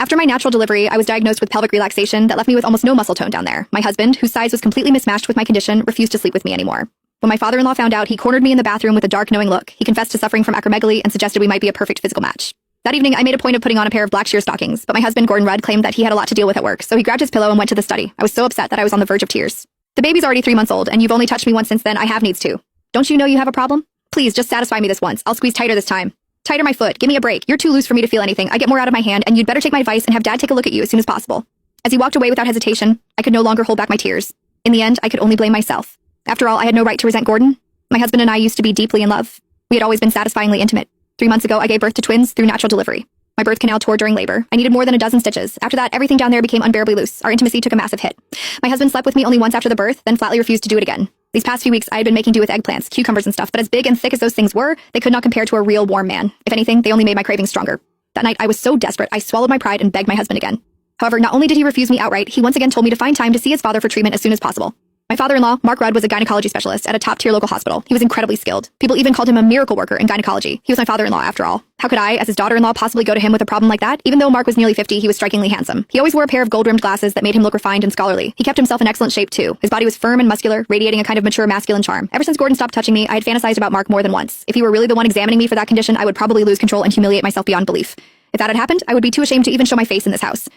After my natural delivery, I was diagnosed with pelvic relaxation that left me with almost no muscle tone down there. My husband, whose size was completely mismatched with my condition, refused to sleep with me anymore. When my father-in-law found out, he cornered me in the bathroom with a dark, knowing look. He confessed to suffering from acromegaly and suggested we might be a perfect physical match. That evening, I made a point of putting on a pair of black sheer stockings, but my husband, Gordon Rudd, claimed that he had a lot to deal with at work, so he grabbed his pillow and went to the study. I was so upset that I was on the verge of tears. The baby's already 3 months old, and you've only touched me once since then. I have needs too. Don't you know you have a problem? Please, just satisfy me this once. I'll squeeze tighter this time. Tighter my foot. Give me a break. You're too loose for me to feel anything. I get more out of my hand, and you'd better take my advice and have Dad take a look at you as soon as possible. As he walked away without hesitation, I could no longer hold back my tears. In the end, I could only blame myself. After all, I had no right to resent Gordon. My husband and I used to be deeply in love. We had always been satisfyingly intimate. 3 months ago, I gave birth to twins through natural delivery. My birth canal tore during labor. I needed more than a dozen stitches. After that, everything down there became unbearably loose. Our intimacy took a massive hit. My husband slept with me only once after the birth, then flatly refused to do it again. These past few weeks, I had been making do with eggplants, cucumbers and stuff, but as big and thick as those things were, they could not compare to a real warm man. If anything, they only made my cravings stronger. That night, I was so desperate, I swallowed my pride and begged my husband again. However, not only did he refuse me outright, he once again told me to find time to see his father for treatment as soon as possible. My father-in-law, Mark Rudd, was a gynecology specialist at a top-tier local hospital. He was incredibly skilled. People even called him a miracle worker in gynecology. He was my father-in-law, after all. How could I, as his daughter-in-law, possibly go to him with a problem like that? Even though Mark was nearly 50, he was strikingly handsome. He always wore a pair of gold-rimmed glasses that made him look refined and scholarly. He kept himself in excellent shape, too. His body was firm and muscular, radiating a kind of mature masculine charm. Ever since Gordon stopped touching me, I had fantasized about Mark more than once. If he were really the one examining me for that condition, I would probably lose control and humiliate myself beyond belief. If that had happened, I would be too ashamed to even show my face in this house.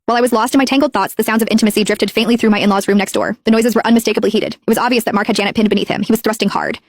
While I was lost in my tangled thoughts, the sounds of intimacy drifted faintly through my in-laws' room next door. The noises were unmistakably heated. It was obvious that Mark had Janet pinned beneath him. He was thrusting hard.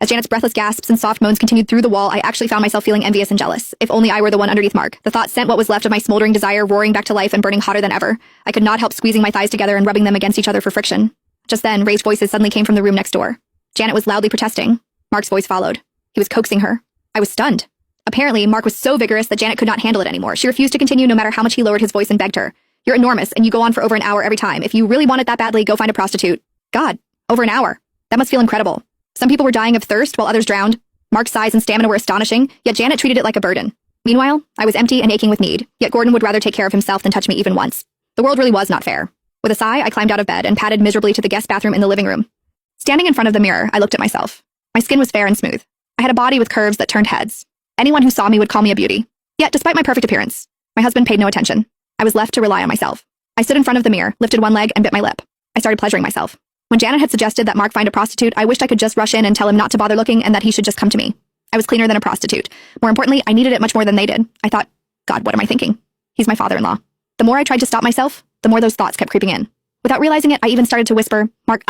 As Janet's breathless gasps and soft moans continued through the wall, I actually found myself feeling envious and jealous. If only I were the one underneath Mark. The thought sent what was left of my smoldering desire roaring back to life and burning hotter than ever. I could not help squeezing my thighs together and rubbing them against each other for friction. Just then, raised voices suddenly came from the room next door. Janet was loudly protesting. Mark's voice followed. He was coaxing her. I was stunned. Apparently, Mark was so vigorous that Janet could not handle it anymore. She refused to continue no matter how much he lowered his voice and begged her. You're enormous, and you go on for over an hour every time. If you really want it that badly, go find a prostitute. God, over an hour. That must feel incredible. Some people were dying of thirst while others drowned. Mark's size and stamina were astonishing, yet Janet treated it like a burden. Meanwhile, I was empty and aching with need, yet Gordon would rather take care of himself than touch me even once. The world really was not fair. With a sigh, I climbed out of bed and padded miserably to the guest bathroom in the living room. Standing in front of the mirror, I looked at myself. My skin was fair and smooth. I had a body with curves that turned heads. Anyone who saw me would call me a beauty. Yet, despite my perfect appearance, my husband paid no attention. I was left to rely on myself. I stood in front of the mirror, lifted one leg, and bit my lip. I started pleasuring myself. When Janet had suggested that Mark find a prostitute, I wished I could just rush in and tell him not to bother looking and that he should just come to me. I was cleaner than a prostitute. More importantly, I needed it much more than they did. I thought, God, what am I thinking? He's my father-in-law. The more I tried to stop myself, the more those thoughts kept creeping in. Without realizing it, I even started to whisper, Mark,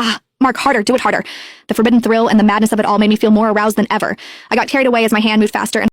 harder, do it harder. The forbidden thrill and the madness of it all made me feel more aroused than ever. I got carried away as my hand moved faster and